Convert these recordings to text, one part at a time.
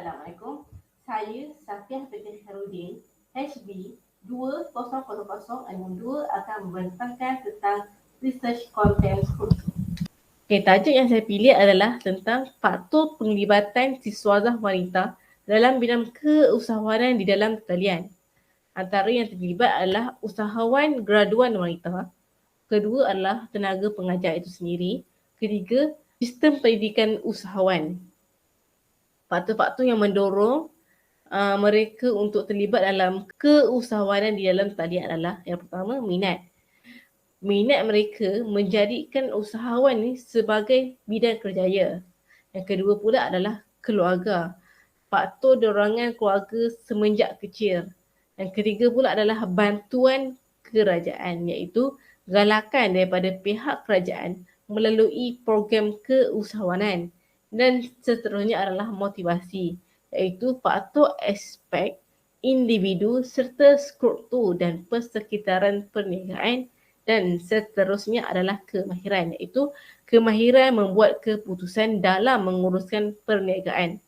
Assalamualaikum. Saya Safiah Petir Khairudin, HB 200062 akan membentangkan tentang research content kursus. Okay, tajuk yang saya pilih adalah tentang faktor penglibatan siswadah wanita dalam bidang keusahawanan di dalam talian. Antara yang terlibat adalah usahawan graduan wanita, kedua adalah tenaga pengajar itu sendiri, ketiga sistem pendidikan usahawan. Faktor-faktor yang mendorong mereka untuk terlibat dalam keusahawanan di dalam talian adalah yang pertama, minat. Minat mereka menjadikan usahawan ni sebagai bidang kerjaya. Yang kedua pula adalah keluarga. Faktor dorongan keluarga semenjak kecil. Yang ketiga pula adalah bantuan kerajaan, iaitu galakan daripada pihak kerajaan melalui program keusahawanan. Dan seterusnya adalah motivasi, iaitu faktor aspek individu serta struktur dan persekitaran perniagaan. Dan seterusnya adalah kemahiran, iaitu kemahiran membuat keputusan dalam menguruskan perniagaan.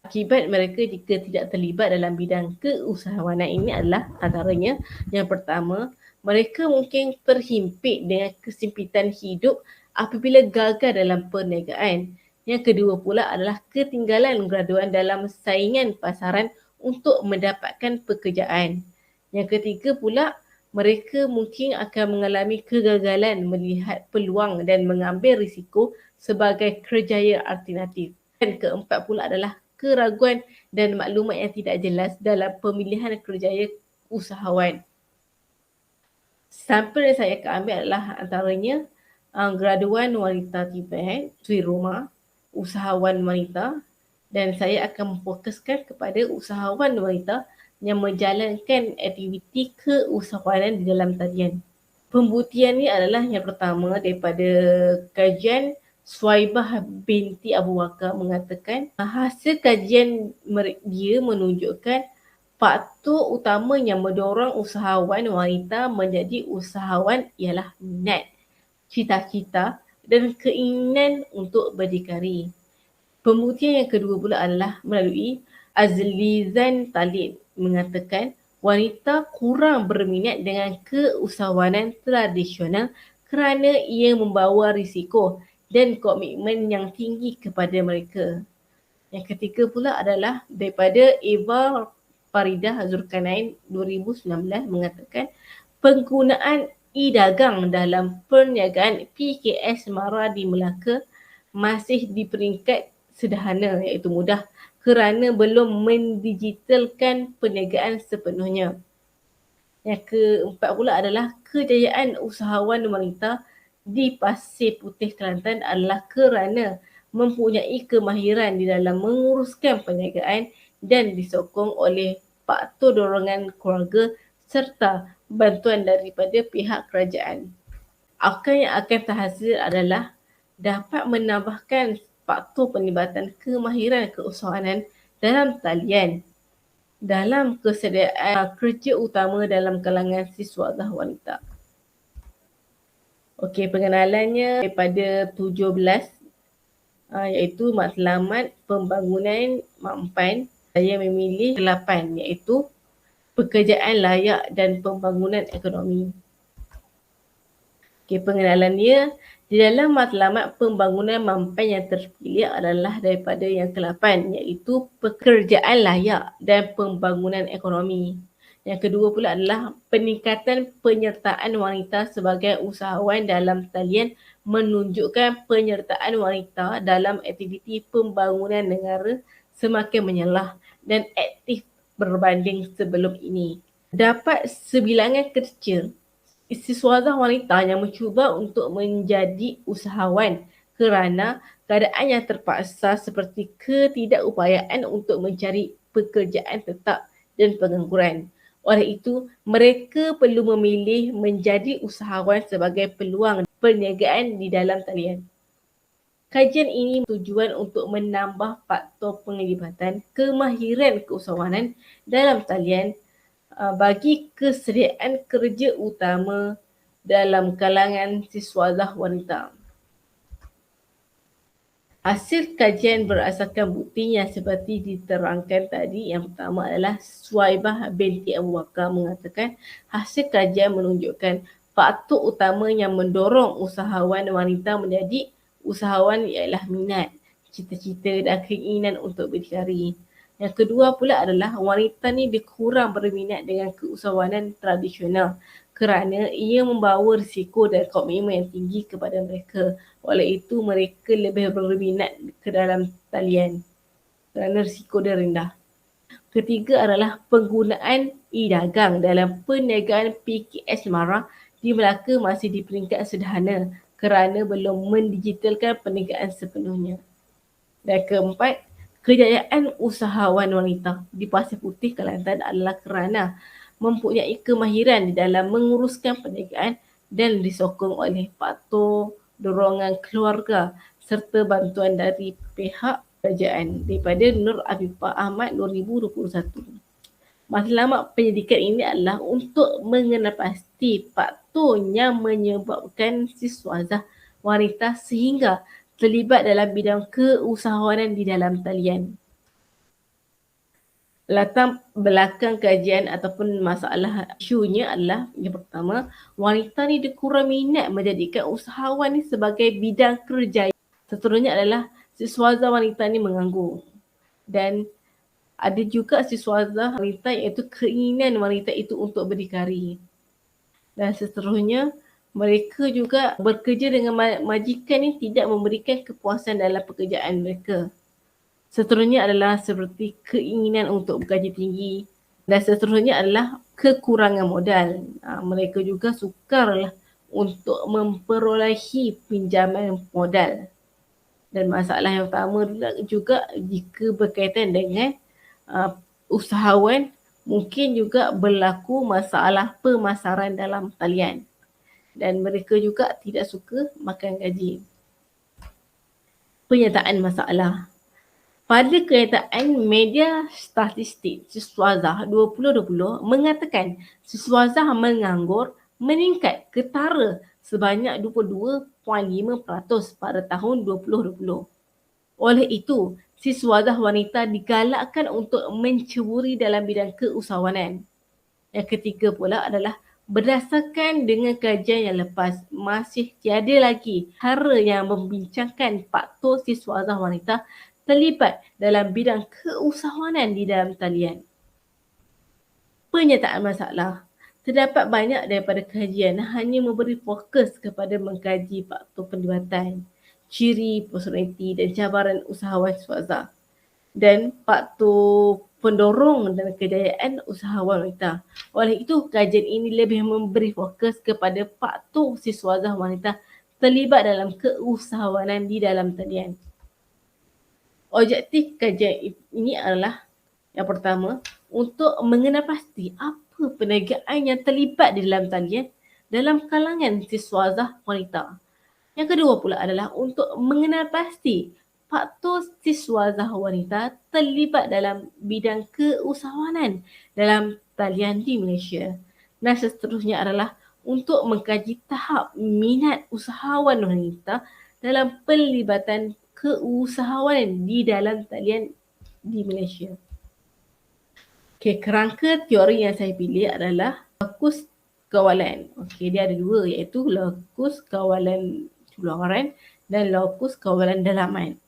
Akibat mereka jika tidak terlibat dalam bidang keusahawanan ini adalah antaranya, yang pertama, mereka mungkin terhimpit dengan kesempitan hidup apabila gagal dalam perniagaan. Yang kedua pula adalah ketinggalan graduan dalam saingan pasaran untuk mendapatkan pekerjaan. Yang ketiga pula, mereka mungkin akan mengalami kegagalan melihat peluang dan mengambil risiko sebagai kerjaya alternatif. Dan keempat pula adalah keraguan dan maklumat yang tidak jelas dalam pemilihan kerjaya usahawan. Sampel yang saya akan ambil adalah antaranya graduan wanita Tibet, Sri Roma, usahawan wanita, dan saya akan memfokuskan kepada usahawan wanita yang menjalankan aktiviti keusahawanan di dalam talian. Pembuktian ni adalah yang pertama daripada kajian Swaibah binti Abu Bakar mengatakan hasil kajian dia menunjukkan faktor utama yang mendorong usahawan wanita menjadi usahawan ialah minat, cita-cita dan keinginan untuk berdikari. Pembuktian yang kedua pula adalah melalui Azlizan Talib mengatakan wanita kurang berminat dengan keusahawanan tradisional kerana ia membawa risiko dan komitmen yang tinggi kepada mereka. Yang ketiga pula adalah daripada Eva Faridah Zulkarnain 2019 mengatakan penggunaan e-dagang dalam perniagaan PKS Mara di Melaka masih di peringkat sederhana, iaitu mudah, kerana belum mendigitalkan perniagaan sepenuhnya. Yang keempat pula adalah kejayaan usahawan wanita di Pasir Putih Kelantan adalah kerana mempunyai kemahiran di dalam menguruskan perniagaan dan disokong oleh faktor dorongan keluarga serta bantuan daripada pihak kerajaan. Akal yang akan terhasil adalah dapat menambahkan faktor penlibatan kemahiran keusahawanan dalam talian dalam kesediaan kerja utama dalam kalangan siswadah wanita. Okey, pengenalannya daripada 17 iaitu matlamat pembangunan mampan. Saya memilih 8 iaitu pekerjaan layak dan pembangunan ekonomi. Okey, pengenalannya di dalam matlamat pembangunan mampan yang terpilih adalah daripada yang ke-8 iaitu pekerjaan layak dan pembangunan ekonomi. Yang kedua pula adalah peningkatan penyertaan wanita sebagai usahawan dalam talian menunjukkan penyertaan wanita dalam aktiviti pembangunan negara semakin menyelah dan aktif berbanding sebelum ini. Dapat sebilangan kecil siswadah wanita yang mencuba untuk menjadi usahawan kerana keadaan yang terpaksa seperti ketidakupayaan untuk mencari pekerjaan tetap dan pengangguran. Oleh itu, mereka perlu memilih menjadi usahawan sebagai peluang perniagaan di dalam talian. Kajian ini bertujuan untuk menambah faktor penglibatan kemahiran keusahawanan dalam talian bagi kesediaan kerja utama dalam kalangan siswadah wanita. Hasil kajian berasaskan bukti yang seperti diterangkan tadi. Yang pertama adalah Suwaibah binti Abu Bakar mengatakan hasil kajian menunjukkan faktor utama yang mendorong usahawan wanita menjadi usahawan ialah minat, cita-cita dan keinginan untuk berdikari. Yang kedua pula adalah wanita ni dia kurang berminat dengan keusahawanan tradisional kerana ia membawa risiko dan komitmen yang tinggi kepada mereka. Oleh itu, mereka lebih berminat ke dalam talian kerana risiko dia rendah. Ketiga adalah penggunaan e-dagang dalam perniagaan PKS Mara di Melaka masih di peringkat sederhana kerana belum mendigitalkan perniagaan sepenuhnya. Dan keempat, kejayaan usahawan wanita di Pasir Putih, Kelantan adalah kerana mempunyai kemahiran di dalam menguruskan perniagaan dan disokong oleh faktor dorongan keluarga serta bantuan dari pihak kerajaan daripada Nur Afifah Ahmad 2021. Matlamat pendidikan ini adalah untuk mengenal pasti faktor yang menyebabkan siswazah wanita sehingga terlibat dalam bidang keusahawanan di dalam talian. Latar belakang kajian ataupun masalah isunya adalah yang pertama, wanita ni dia kurang minat menjadikan usahawan ni sebagai bidang kerja. Seterusnya adalah siswazah wanita ni menganggur. Dan ada juga siswazah wanita iaitu keinginan wanita itu untuk berdikari. Dan seterusnya, mereka juga bekerja dengan majikan ni tidak memberikan kepuasan dalam pekerjaan mereka. Seterusnya adalah seperti keinginan untuk bergaji tinggi dan seterusnya adalah kekurangan modal. Mereka juga sukarlah untuk memperolehi pinjaman modal. Dan masalah yang utama juga jika berkaitan dengan usahawan, mungkin juga berlaku masalah pemasaran dalam talian. Dan mereka juga tidak suka makan gaji. Penyataan masalah. Pada kenyataan media statistik siswazah 2020 mengatakan siswazah menganggur meningkat ketara sebanyak 22.5% pada tahun 2020. Oleh itu, siswazah wanita digalakkan untuk menceburi dalam bidang keusahawanan. Yang ketiga pula adalah berdasarkan dengan kajian yang lepas, masih tiada lagi cara yang membincangkan faktor siswazah wanita terlibat dalam bidang keusahawanan di dalam talian. Penyataan masalah. Terdapat banyak daripada kajian hanya memberi fokus kepada mengkaji faktor penlibatan, ciri, personaliti dan cabaran usahawan siswazah dan faktor pendorong dan kejayaan usahawan wanita. Oleh itu, kajian ini lebih memberi fokus kepada faktor siswazah wanita terlibat dalam keusahawanan di dalam talian. Objektif kajian ini adalah yang pertama, untuk mengenal pasti apa perniagaan yang terlibat di dalam talian dalam kalangan siswazah wanita. Yang kedua pula adalah untuk mengenal pasti faktor siswazah wanita terlibat dalam bidang keusahawanan dalam talian di Malaysia. Dan seterusnya adalah untuk mengkaji tahap minat usahawan wanita dalam pelibatan keusahawanan di dalam talian di Malaysia. Okay, kerangka teori yang saya pilih adalah lokus kawalan. Okay, dia ada dua iaitu lokus kawalan luaran dan lokus kawalan dalaman.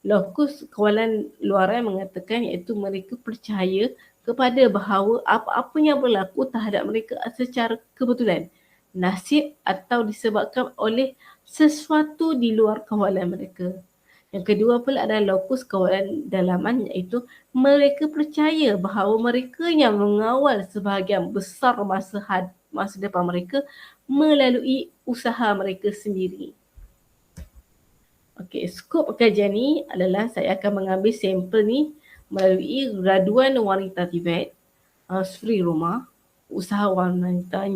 Lokus kawalan luaran mengatakan iaitu mereka percaya kepada bahawa apa-apa yang berlaku terhadap mereka secara kebetulan, nasib atau disebabkan oleh sesuatu di luar kawalan mereka. Yang kedua pula adalah lokus kawalan dalaman iaitu mereka percaya bahawa mereka yang mengawal sebahagian besar masa depan mereka melalui usaha mereka sendiri. Okey, skop kajian ni adalah saya akan mengambil sampel ni melalui graduan wanita Tibet, Sri Roma, usahawan wanita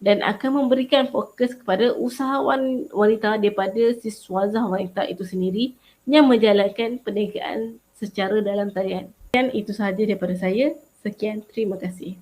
dan akan memberikan fokus kepada usahawan wanita daripada siswazah wanita itu sendiri yang menjalankan perniagaan secara dalam talian. Dan itu sahaja daripada saya. Sekian, terima kasih.